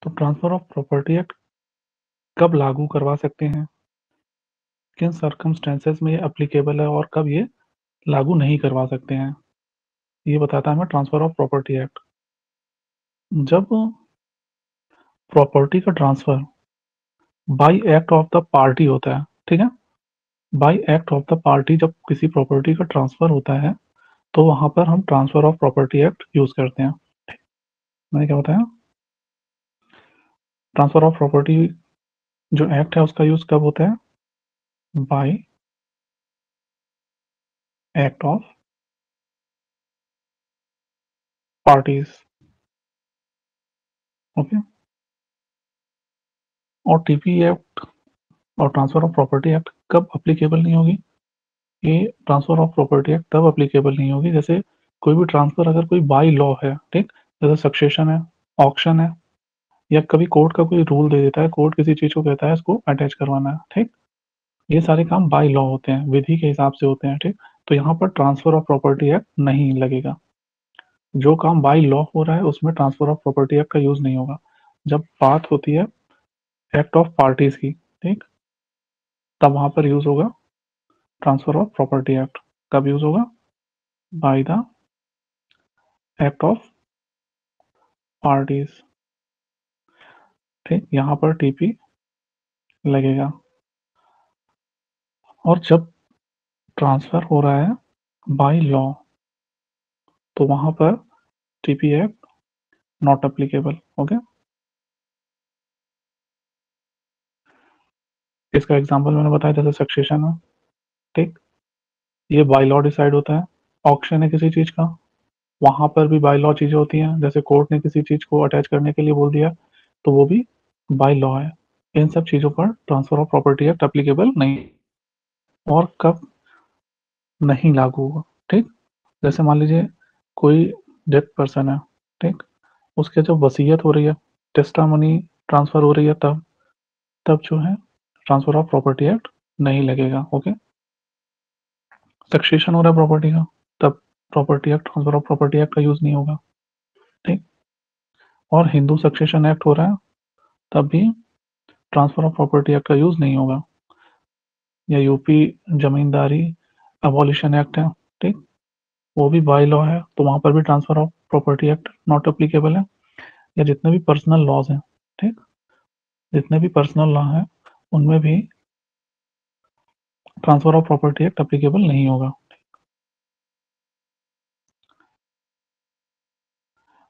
तो transfer of property act कब लागू करवा सकते हैं, किन सर्कमस्टेंसेस में ये एप्लीकेबल है और कब ये लागू नहीं करवा सकते हैं, ये बताता है हमें ट्रांसफर ऑफ प्रॉपर्टी एक्ट। जब प्रॉपर्टी का transfer by act of the party होता है, ठीक है, bye act of the party जब किसी प्रॉपर्टी का ट्रांसफर होता है तो वहां पर हम transfer of property act use करते हैं। मैंने क्या बताया, ट्रांसफर ऑफ प्रॉपर्टी जो एक्ट है उसका यूज कब होता है, bye act of parties. Okay. और टीपी एक्ट और ट्रांसफर ऑफ प्रॉपर्टी एक्ट कब अप्लीकेबल नहीं होगी, ये ट्रांसफर ऑफ प्रॉपर्टी एक्ट तब अप्लीकेबल नहीं होगी जैसे कोई भी ट्रांसफर अगर कोई बाय लॉ है, ठीक, जैसे सक्सेशन है, ऑक्शन है, या कभी कोर्ट का कोई रूल दे देता है, कोर्ट किसी चीज को कहता है इसको अटैच करवाना है, ठीक, ये सारे काम बाय लॉ होते हैं, विधि के हिसाब से होते हैं, ठीक। तो यहाँ पर ट्रांसफर ऑफ प्रॉपर्टी एक्ट नहीं लगेगा। जो काम बाय लॉ हो रहा है उसमें ट्रांसफर ऑफ प्रॉपर्टी एक्ट का यूज नहीं होगा। जब बात होती है एक्ट ऑफ पार्टीज की, ठीक, तब वहां पर यूज होगा ट्रांसफर ऑफ प्रॉपर्टी एक्ट। कब यूज होगा, by the act of parties, ठीक, यहाँ पर टीपी लगेगा। और जब ट्रांसफर हो रहा है बाय लॉ तो वहां पर TP act not applicable. Okay. इसका एग्जांपल मैंने बताया जैसे सक्सेशन है, ठीक, ये बाय लॉ डिसाइड होता है। ऑक्शन है किसी चीज का, वहां पर भी बाय लॉ चीजें होती हैं, जैसे कोर्ट ने किसी चीज को अटैच करने के लिए बोल दिया तो वो भी बाय लॉ है। इन सब चीजों पर transfer of property act applicable नहीं। और कब नहीं लागू होगा, ठीक, जैसे मान लीजिए कोई डेड पर्सन है, ठीक, उसके जब वसीयत हो रही है, टेस्टामनी ट्रांसफर हो रही है, तब तब जो है ट्रांसफर ऑफ प्रॉपर्टी एक्ट नहीं लगेगा। ओके। सक्सेशन हो रहा है प्रॉपर्टी का, तब property act, transfer of property act का यूज नहीं होगा, ठीक। और हिंदू सक्सेशन एक्ट हो रहा है तब भी ट्रांसफर ऑफ प्रॉपर्टी एक्ट का यूज नहीं होगा। या यूपी जमींदारी अबॉलिशन एक्ट है, ठीक, वो भी बाय लॉ है तो वहां पर भी transfer of property act not applicable है। या जितने भी पर्सनल लॉज हैं, ठीक, जितने भी पर्सनल लॉ हैं उनमें भी transfer of property act applicable नहीं होगा।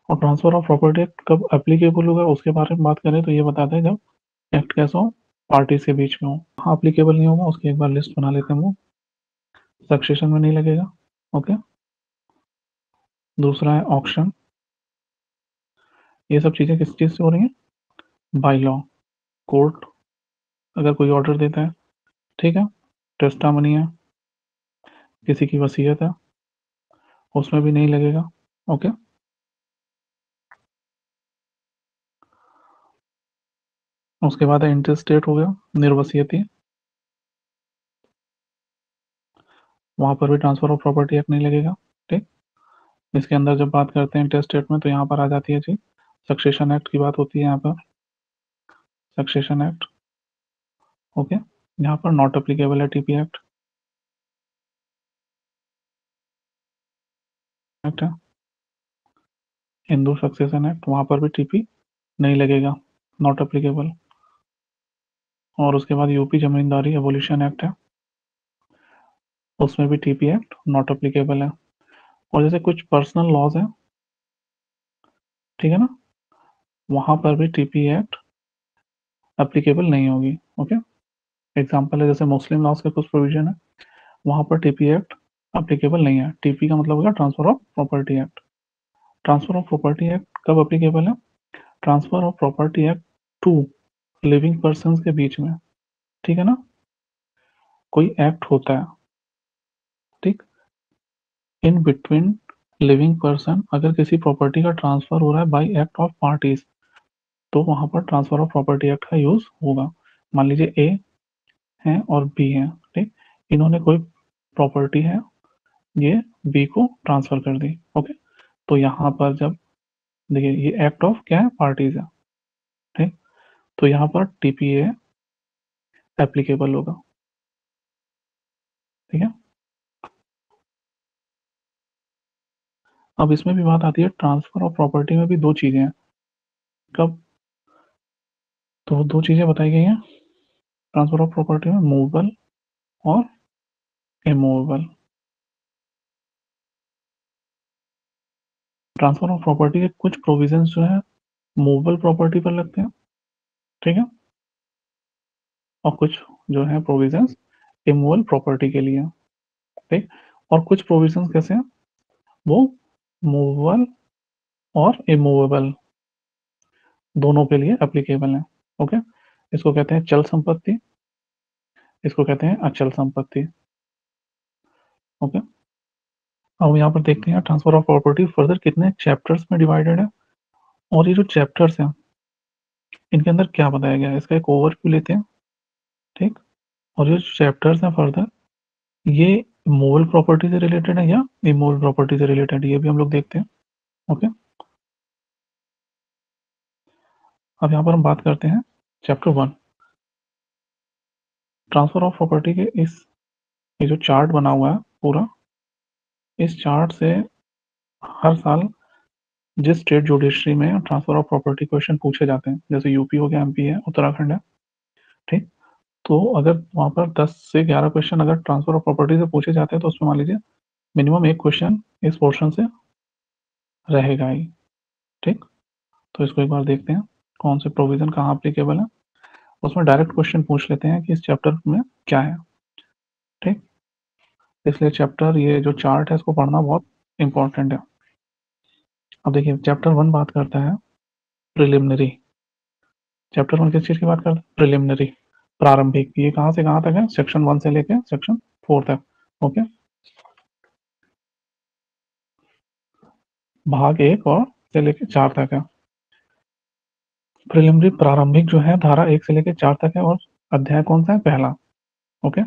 और ट्रांसफर ऑफ प्रॉपर्टी एक्ट कब एप्लीकेबल होगा उसके बारे में बात करें तो ये बताते हैं जब एक्ट कैसा हो, पार्टीज के बीच में हो, हाँ एप्लीकेबल नहीं होगा, उसकी एक बार लिस्ट बना लेते हैं। वो सक्सेशन में नहीं लगेगा। ओके। दूसरा है ऑक्शन, ये सब चीजें किस चीज से हो रही हैं, बाय लॉ। कोर्ट अगर कोई ऑर्डर देता है, ठीक है, टेस्टामनी है, किसी की वसीयत है, उसमें भी नहीं लगेगा। ओके। उसके बाद है इंटरस्टेट हो गया, निर्वसीयती, वहां पर भी ट्रांसफर ऑफ प्रॉपर्टी एक्ट नहीं लगेगा, ठीक। इसके अंदर जब बात करते हैं इंटरस्टेट में तो यहाँ पर आ जाती है जी सक्सेशन एक्ट की बात होती है यहाँ पर, सक्सेशन एक्ट। ओके। यहाँ पर नॉट एप्लीकेबल है टीपी एक्ट, एक्ट है हिंदू सक्सेशन एक्ट, वहां पर भी टीपी नहीं लगेगा, नॉट एप्लीकेबल। और उसके बाद यूपी जमींदारी एबोलिशन एक्ट है, उसमें भी टीपी एक्ट नॉट एप्लीकेबल है। और जैसे कुछ पर्सनल लॉज हैं, ठीक है ना, वहां पर भी टीपी एक्ट एप्लीकेबल नहीं होगी। ओके। एग्जाम्पल है जैसे मुस्लिम लॉज के कुछ प्रोविजन है, वहां पर टीपी एक्ट एप्लीकेबल नहीं है। टीपी का मतलब होगा transfer of property act. Transfer of property act कब एप्लीकेबल है, transfer of property act to living person के बीच में, ठीक है ना, कोई एक्ट होता है, ठीक, इन बिटवीन लिविंग पर्सन, अगर किसी प्रॉपर्टी का ट्रांसफर हो रहा है बाय एक्ट ऑफ पार्टीज तो वहां पर ट्रांसफर ऑफ प्रॉपर्टी एक्ट का यूज होगा। मान लीजिए ए है और बी है, ठीक, इन्होंने कोई प्रॉपर्टी है, ये बी को ट्रांसफर कर दी। ओके। तो यहाँ पर जब देखिए ये एक्ट ऑफ क्या है, पार्टीज है, तो यहाँ पर टीपीए एप्लीकेबल होगा, ठीक है। अब इसमें भी बात आती है, ट्रांसफर ऑफ प्रॉपर्टी में भी दो चीजें हैं। कब? तो दो चीजें बताई गई हैं ट्रांसफर ऑफ प्रॉपर्टी में, मूवेबल और इमूवेबल। ट्रांसफर ऑफ प्रॉपर्टी के कुछ प्रोविजंस जो है मूवेबल प्रॉपर्टी पर लगते हैं, ठीक है, और कुछ जो है प्रोविजंस इमूवेबल प्रॉपर्टी के लिए, ठीक। और कुछ प्रोविजंस कैसे हैं, वो मूवेबल और इमूवेबल दोनों के लिए एप्लीकेबल है, ओके। इसको कहते हैं चल संपत्ति, इसको कहते हैं अचल संपत्ति, ओके। अब यहाँ पर देखते हैं ट्रांसफर ऑफ प्रॉपर्टी फर्दर कितने चैप्टर्स में डिवाइडेड है, और ये जो चैप्टर्स हैं इनके अंदर क्या बताया गया है, इसका एक ओवरव्यू लेते हैं, ठीक। और ये चैप्टर्स हैं फर्दर, ये मूवेबल प्रॉपर्टी से रिलेटेड है या इमूवेबल प्रॉपर्टी से रिलेटेड, ये भी हम लोग देखते हैं, ओके। अब यहाँ पर हम बात करते हैं चैप्टर 1, ट्रांसफर ऑफ प्रॉपर्टी के इस ये जो चार्ट बना हुआ है पूरा, इस चार्ट से हर साल जिस स्टेट जुडिशरी में ट्रांसफर ऑफ प्रॉपर्टी क्वेश्चन पूछे जाते हैं, जैसे यूपी हो गया, एमपी है, उत्तराखंड है, ठीक। तो अगर वहां पर 10 से 11 क्वेश्चन अगर ट्रांसफर ऑफ प्रॉपर्टी से पूछे जाते हैं तो उसमें मान लीजिए मिनिमम एक क्वेश्चन इस पोर्शन से रहेगा ही, ठीक। तो इसको एक बार देखते हैं कौन से प्रोविजन कहाँ अप्लीकेबल है। उसमें डायरेक्ट क्वेश्चन पूछ लेते हैं कि इस चैप्टर में क्या है, ठीक। इसलिए चैप्टर ये जो चार्ट है इसको पढ़ना बहुत इंपॉर्टेंट है। अब देखिए चैप्टर 1 बात करता है प्रिलिमिनरी। चैप्टर 1 किस चीज की बात करता है? प्रिलिमिनरी, प्रारंभिक। ये कहाँ से कहाँ तक है? सेक्शन 1 से लेके सेक्शन 4 तक, ओके। भाग 1 और से लेके 4 तक है। प्रिलिमिनरी प्रारंभिक जो है धारा 1 से लेके 4 तक है, और अध्याय कौन सा है? पहला, ओके।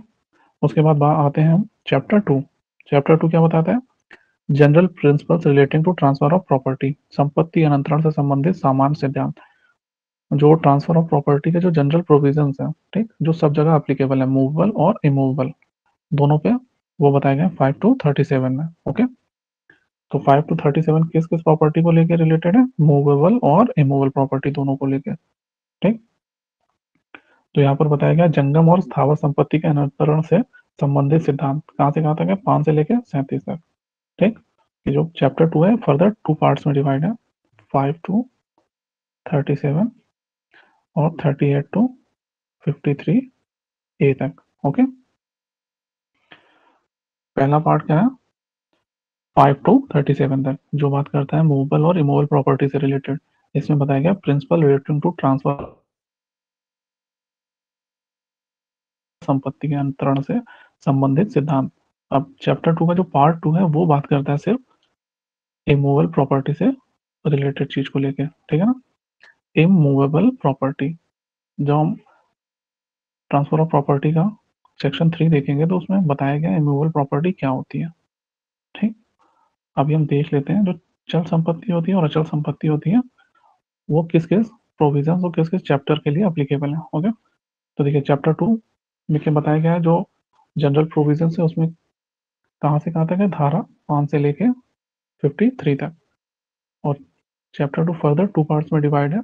उसके बाद आते हैं हम चैप्टर 2। चैप्टर 2 क्या बताता है? General principles relating to transfer of property, संपत्ति अंतरण से संबंधित सामान्य सिद्धांत। जो ट्रांसफर ऑफ प्रॉपर्टी के जो जनरल प्रोविजंस हैं, ठीक, जो सब जगह एप्लीकेबल है, मूवेबल और इमूवेबल दोनों पे, वो बताए गए 5 to 37 में, ओके। तो 5 to 37 किस किस प्रॉपर्टी को लेकर रिलेटेड है? मूवेबल और इमूवेबल प्रॉपर्टी दोनों को लेकर, ठीक। तो यहाँ पर बताया गया जंगम और स्थावर संपत्ति के अनंतरण से संबंधित सिद्धांत कहाँ से कहाँ तक है? 5 से लेकर 37 तक, ठीक। ये जो चैप्टर 2 है फर्दर 2 पार्ट्स में डिवाइड है, 5 to 37 और 38 to 53 ए तक, ओके। पहला पार्ट क्या है? 5 to 37 तक, जो बात करता है मूवेबल और इमूवेबल प्रॉपर्टी से रिलेटेड। इसमें बताया गया प्रिंसिपल रिलेटिंग टू ट्रांसफर संपत्ति के अंतरण से संबंधित सिद्धांत। अब चैप्टर 2 का जो पार्ट 2 है वो बात करता है सिर्फ इमूवेबल प्रॉपर्टी से रिलेटेड चीज को लेके, ठीक है ना। इमूवेबल प्रॉपर्टी, जब हम ट्रांसफर ऑफ प्रॉपर्टी का सेक्शन 3 देखेंगे तो उसमें बताया गया इमूवेबल प्रॉपर्टी क्या होती है, ठीक। अभी हम देख लेते हैं जो चल संपत्ति होती है और अचल संपत्ति होती है वो किस किस प्रोविजन और किस किस चैप्टर के लिए अप्लीकेबल है, ओके। तो देखिए चैप्टर 2 में क्या बताया गया है, जो जनरल प्रोविजन है उसमें कहाँ से कहाँ तक है? धारा 5 से लेके 53 तक। और चैप्टर 2 फर्दर 2 पार्ट्स में डिवाइड है,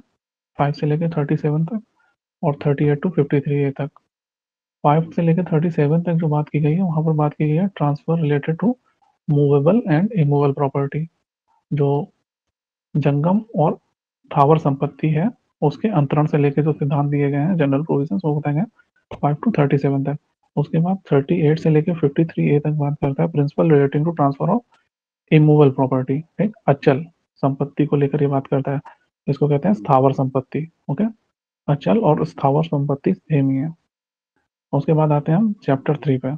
5 से लेके 37 तक और 38 to 53 ए तक। 5 से लेकर 37 तक जो बात की गई है वहां पर बात की गई है transfer related to movable and immovable property. जो जंगम और स्थावर संपत्ति है उसके अंतरण से लेकर जो सिद्धांत दिए गए हैं, जनरल प्रोविजंस, वो बताए गए 5 to 37 तक। उसके बाद 38 से लेकर 53 ए तक बात करता है principle relating to transfer of immovable property, एक अचल संपत्ति को लेकर ये बात करता है। इसको कहते हैं स्थावर संपत्ति, ओके। अचल और स्थावर संपत्ति सेम ही है। उसके बाद आते हैं हम चैप्टर 3 पे,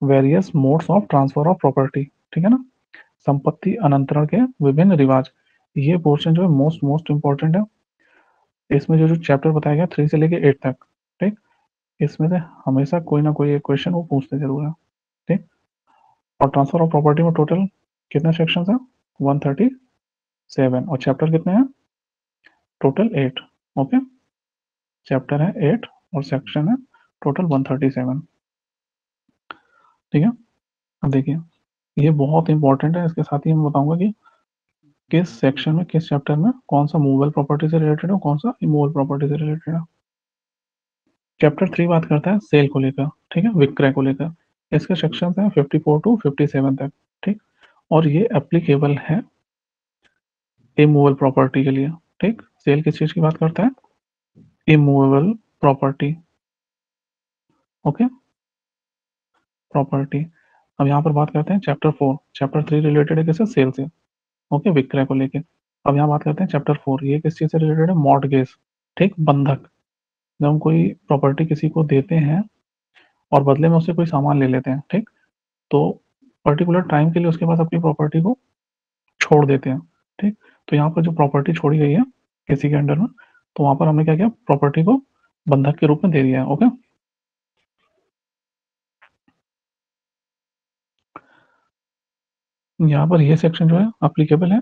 various modes of transfer of property, ठीक है ना, संपत्ति अनंतरण के विभिन्न रिवाज। ये पोर्शन जो है मोस्ट मोस्ट इंपॉर्टेंट है। इसमें जो जो चैप्टर बताया गया 3 से लेके 8 तक, ठीक, इसमें से हमेशा कोई ना कोई एक क्वेश्चन वो पूछते जरूर है, ठीक। और ट्रांसफर ऑफ प्रॉपर्टी में टोटल कितने सेक्शन है? 137। और चैप्टर कितने हैं? टोटल 8। ओके, चैप्टर है 8 और सेक्शन है टोटल 137। ठीक है, अब देखिए ये बहुत इंपॉर्टेंट है। इसके साथ ही मैं बताऊंगा कि किस सेक्शन में, किस चैप्टर में कौन सा मूवेबल प्रॉपर्टी से रिलेटेड है, कौन सा इमूवेबल प्रॉपर्टी से रिलेटेड है। चैप्टर 3 बात करता है सेल को लेकर, ठीक है, विक्रय को लेकर। इसके सेक्शन हैं 54 टू 57 तक। ठीक, और ये एप्लीकेबल है इमूवेबल प्रॉपर्टी के लिए। ठीक, सेल किस चीज की बात करता है? Immovable property. Okay, property. अब यहाँ पर बात करते हैं चैप्टर 4। चैप्टर 3 रिलेटेड है किससे? सेल से। ओके, विक्रय को लेके। अब यहाँ बात करते हैं चैप्टर 4, ये किस चीज से रिलेटेड है? मॉर्टगेज। ठीक, बंधक। जब हम कोई प्रॉपर्टी किसी को देते हैं और बदले में उससे कोई सामान ले लेते हैं, ठीक, तो पर्टिकुलर टाइम के लिए उसके पास अपनी प्रॉपर्टी को छोड़ देते हैं। ठीक, तो यहाँ पर जो प्रॉपर्टी छोड़ी गई है किसी के अंडर में, तो वहां पर हमने क्या किया? प्रॉपर्टी को बंधक के रूप में दे दिया है। ओके, यहाँ पर ये सेक्शन जो है अप्लीकेबल है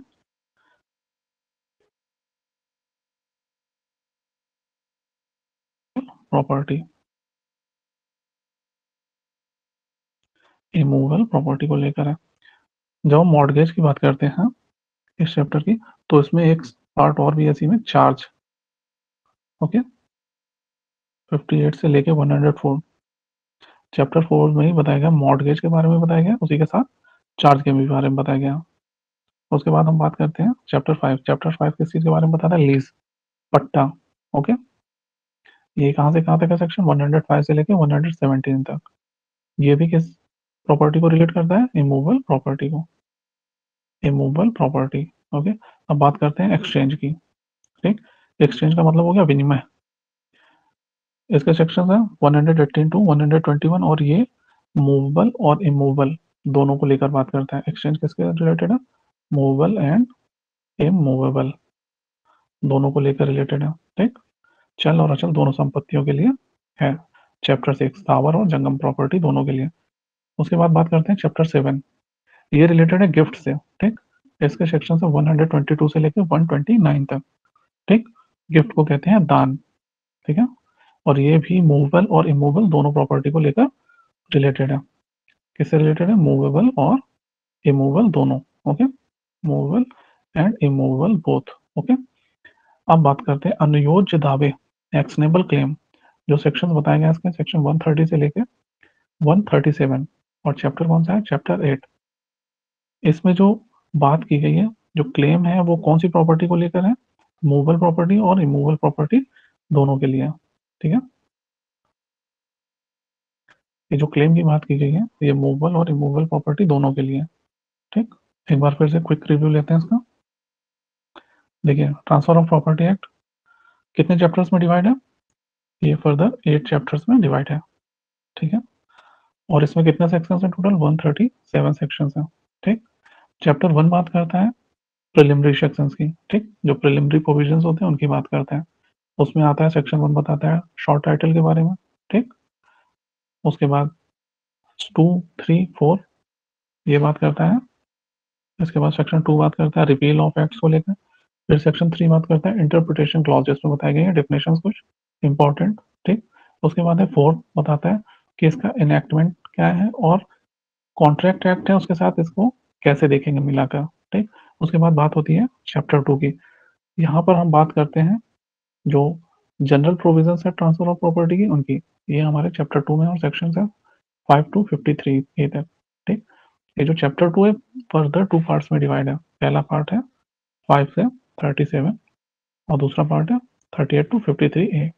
प्रॉपर्टी, इमूवेबल प्रॉपर्टी को लेकर है। जब हम मॉर्गेज की बात करते हैं इस चैप्टर की, तो इसमें एक पार्ट और भी है इसी में, चार्ज। ओके, 58 से लेके 104। चैप्टर 4 में ही बताया गया, मॉर्गेज के बारे में बताया गया, उसी के साथ चार्ज के भी बारे में बताया गया। उसके बाद हम बात करते हैं चैप्टर 5। चैप्टर 5 किस चीज के बारे में बताता है? लीज, पट्टा। ओके, ये कहाँ से कहाँ तक है सेक्शन? 105 से लेके 117 तक। ये भी किस प्रॉपर्टी को रिलेट करता है? इमूवेबल प्रॉपर्टी को, इमूवेबल प्रॉपर्टी। ओके, अब बात करते हैं एक्सचेंज की। ठीक, एक्सचेंज का मतलब हो गया विनिमय। इसके सेक्शन है 118 टू 121, और ये मूवेबल और इमूवेबल दोनों को लेकर बात करता है। एक्सचेंज किसके रिलेटेड है? मूवेबल एंड इमूवेबल दोनों को लेकर रिलेटेड है। ठीक, चल और अचल दोनों संपत्तियों के लिए है। चैप्टर 6 स्थावर और जंगम प्रॉपर्टी दोनों के लिए। उसके बाद बात करते हैं चैप्टर 7, ये रिलेटेड है गिफ्ट से। ठीक, इसके सेक्शन से 122 से लेकर 129 तक। ठीक, गिफ्ट को कहते हैं दान। ठीक है, और ये भी मूवेबल और इमूवेबल दोनों प्रॉपर्टी को लेकर रिलेटेड है। किससे रिलेटेड है? मूवेबल और इमूवेबल दोनों। Okay, movable and immovable both. Okay, अब बात करते हैं अनुयोज्य दावे, एक्शनेबल क्लेम। जो सेक्शन बताए गए इसके, सेक्शन 130 से लेकर 137। और चैप्टर कौन सा है? चैप्टर 8। इसमें जो बात की गई है, जो क्लेम है, वो कौन सी प्रॉपर्टी को लेकर है? मूवेबल प्रॉपर्टी और इमूवेबल प्रॉपर्टी दोनों के लिए। ठीक है, ये जो क्लेम की बात की गई है, ये मूवेबल और इमूवेबल प्रॉपर्टी दोनों के लिए। ठीक, एक बार फिर से क्विक रिव्यू लेते हैं इसका। देखिए, ट्रांसफर ऑफ प्रॉपर्टी एक्ट कितने चैप्टर्स में डिवाइड है? ये फर्दर 8 चैप्टर्स में डिवाइड है। ठीक है, और इसमें कितने सेक्शन है? टोटल 137 सेक्शन है। ठीक, चैप्टर 1 बात करता है प्रिलिमिनरी सेक्शंस की। ठीक, जो प्रिलिमिनरी प्रोविजंस होते हैं उनकी बात करते हैं। उसमें आता है सेक्शन 1 बताता है शॉर्ट टाइटल के बारे में। ठीक, उसके बाद 2, 3, 4 ये बात करता है। इसके बाद सेक्शन 2 बात करता है रिपील ऑफ एक्ट्स को लेकर। फिर सेक्शन 3 बात करता है इंटरप्रिटेशन क्लॉजेस में बताए गए हैं डेफिनेशंस कुछ इंपॉर्टेंट। ठीक, उसके बाद है 4 बताता है कि इसका इनएक्टमेंट क्या है, और कॉन्ट्रैक्ट एक्ट है उसके साथ इसको कैसे देखेंगे मिलाकर। ठीक, उसके बाद बात होती है चैप्टर 2 की। यहाँ पर हम बात करते हैं जो जनरल प्रोविजंस है ट्रांसफर ऑफ प्रॉपर्टी की, उनकी। ये हमारे चैप्टर 2 में, और सेक्शन है 5 टू 53 ये तक। ठीक, ये जो चैप्टर 2 है फर्दर 2 पार्ट्स में डिवाइड है। पहला पार्ट है 5 से 37, और दूसरा पार्ट है 38 टू 53 ए।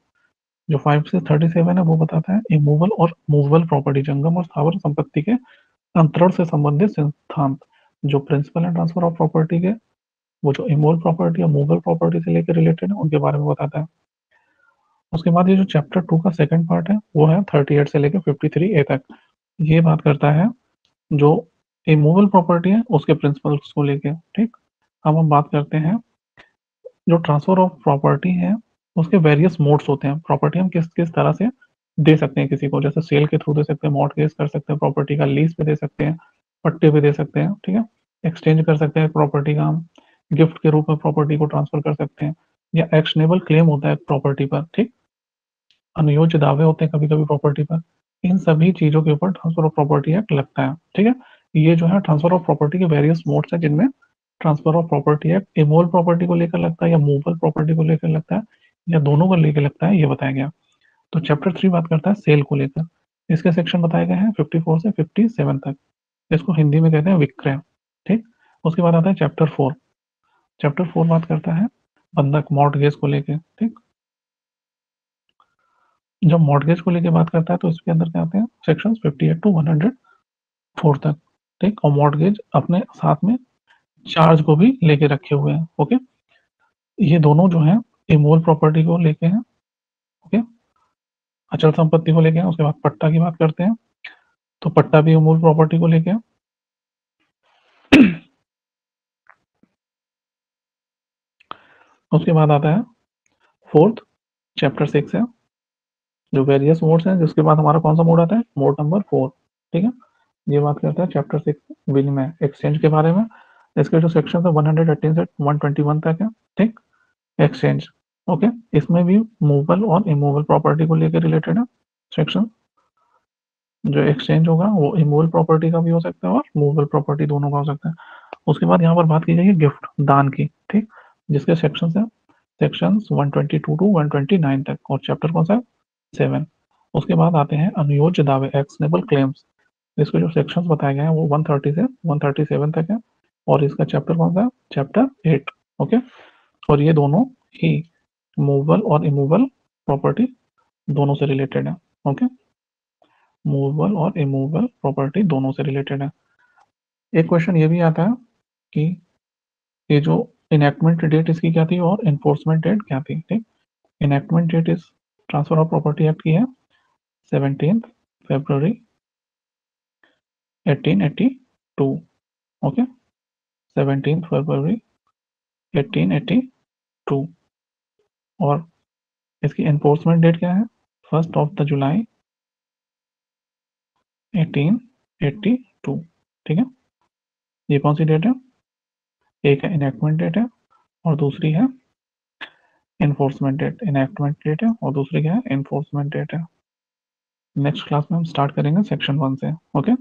जो 5 से 37 है वो बताता है इमूवेबल और मूवेबल प्रॉपर्टी, जंगम और स्थावर संपत्ति के अंतरण से संबंधित सिद्धांत। जो प्रिंसिपल है ट्रांसफर ऑफ प्रॉपर्टी के, वो जो इमूवेबल प्रॉपर्टी या मूवेबल प्रॉपर्टी से लेकर रिलेटेड है उनके बारे में बताता है। उसके बाद ये जो चैप्टर 2 का सेकंड पार्ट है वो है 38 से लेकर 53 ए तक। ये बात करता है जो इमूवेबल प्रॉपर्टी है उसके प्रिंसिपल्स को लेके। ठीक, अब हम बात करते हैं जो ट्रांसफर ऑफ प्रॉपर्टी है उसके वेरियस मोड्स होते हैं। प्रॉपर्टी हम किस किस तरह से दे सकते हैं किसी को, जैसे सेल के थ्रू दे सकते हैं, मॉर्टगेज कर सकते हैं, प्रॉपर्टी का लीज पे दे सकते हैं, पट्टे पे दे सकते हैं। ठीक है, एक्सचेंज कर सकते हैं प्रॉपर्टी का हम, गिफ्ट के रूप में प्रॉपर्टी को ट्रांसफर कर सकते हैं, या एक्शनेबल क्लेम होता है प्रॉपर्टी पर, ठीक, अनुयोज्य दावे होते हैं कभी कभी प्रॉपर्टी पर, इन सभी चीजों के ऊपर ट्रांसफर ऑफ प्रॉपर्टी एक्ट लगता है, ठीक है। ये जो है ट्रांसफर ऑफ प्रॉपर्टी के वेरियस मोड्स हैं, जिनमें transfer of property act immovable property को लेकर लगता है या मूवेबल प्रॉपर्टी को लेकर लगता है या दोनों को लेकर लगता है, ये बताया गया। तो चैप्टर 3 बात करता है सेल को लेकर। इसके सेक्शन बताए गए हैं 54 से 57 तक। इसको हिंदी में कहते हैं विक्रय, ठीक। उसके बाद आता है चैप्टर 4। चैप्टर 4 बात करता है बंधक मॉर्टगेज को लेकर, ठीक। जब मॉर्टगेज को लेकर बात करता है तो इसके अंदर क्या आते हैं सेक्शन 58 टू 104 तक, ठीक। और मॉर्टगेज अपने साथ में चार्ज को भी लेके रखे हुए हैं, ओके। ये दोनों जो है इमूवेबल प्रॉपर्टी को लेके हैं, ओके, अचल संपत्ति को लेके हैं। उसके बाद पट्टा की बात करते हैं, तो पट्टा भी इमूवेबल प्रॉपर्टी को लेके है। उसके बाद आता है फोर्थ, चैप्टर 6 है, जो वेरियस मोड्स हैं, जिसके बाद हमारा कौन सा मोड आता है, मोड नंबर 4, ठीक है। ये बात करता है चैप्टर 6 विनिमय एक्सचेंज के बारे में। इसके जो सेक्शन है 118 से 121 तक है, ठीक। Exchange, okay. इसमें भी मूवेबल और इमूवेबल प्रॉपर्टी को लेकर रिलेटेड है सेक्शन। जो एक्सचेंज होगा वो इमूवेबल प्रॉपर्टी का भी हो सकता है और मूवेबल प्रॉपर्टी दोनों का हो सकता है। उसके बाद यहाँ पर बात की जाएगी गिफ्ट दान की, ठीक, जिसके सेक्शन है सेक्शन 122 टू 129 तक, और चैप्टर कौन सा है 7। उसके बाद आते हैं अनुयोज्य दावे एक्शनेबल क्लेम्स। इसके जो सेक्शंस बताए गए हैं वो 130 से 137 तक है, और इसका चैप्टर कौन सा है, चैप्टर 8, ओके। और ये दोनों ही मूवेबल और इमूवेबल प्रॉपर्टी दोनों से रिलेटेड है, ओके। मूवेबल और इमूवेबल प्रॉपर्टी दोनों से रिलेटेड है। एक क्वेश्चन ये भी आता है कि ये जो इनैक्टमेंट डेट इसकी क्या थी और इन्फोर्समेंट डेट क्या थी, ठीक। इनैक्टमेंट डेट इस ट्रांसफर ऑफ प्रॉपर्टी एक्ट की है 17 फरवरी 1882, ओके, 17 फरवरी 1882। और इसकी एनफोर्समेंट डेट क्या है, 1 ऑफ जुलाई 1882, ठीक है। ये कौन सी डेट है, एक है इनैक्टमेंट डेट है और दूसरी है एनफोर्समेंट डेट। इनैक्टमेंट डेट है और दूसरी क्या है, एनफोर्समेंट डेट है। नेक्स्ट क्लास में हम स्टार्ट करेंगे सेक्शन 1 से, ओके।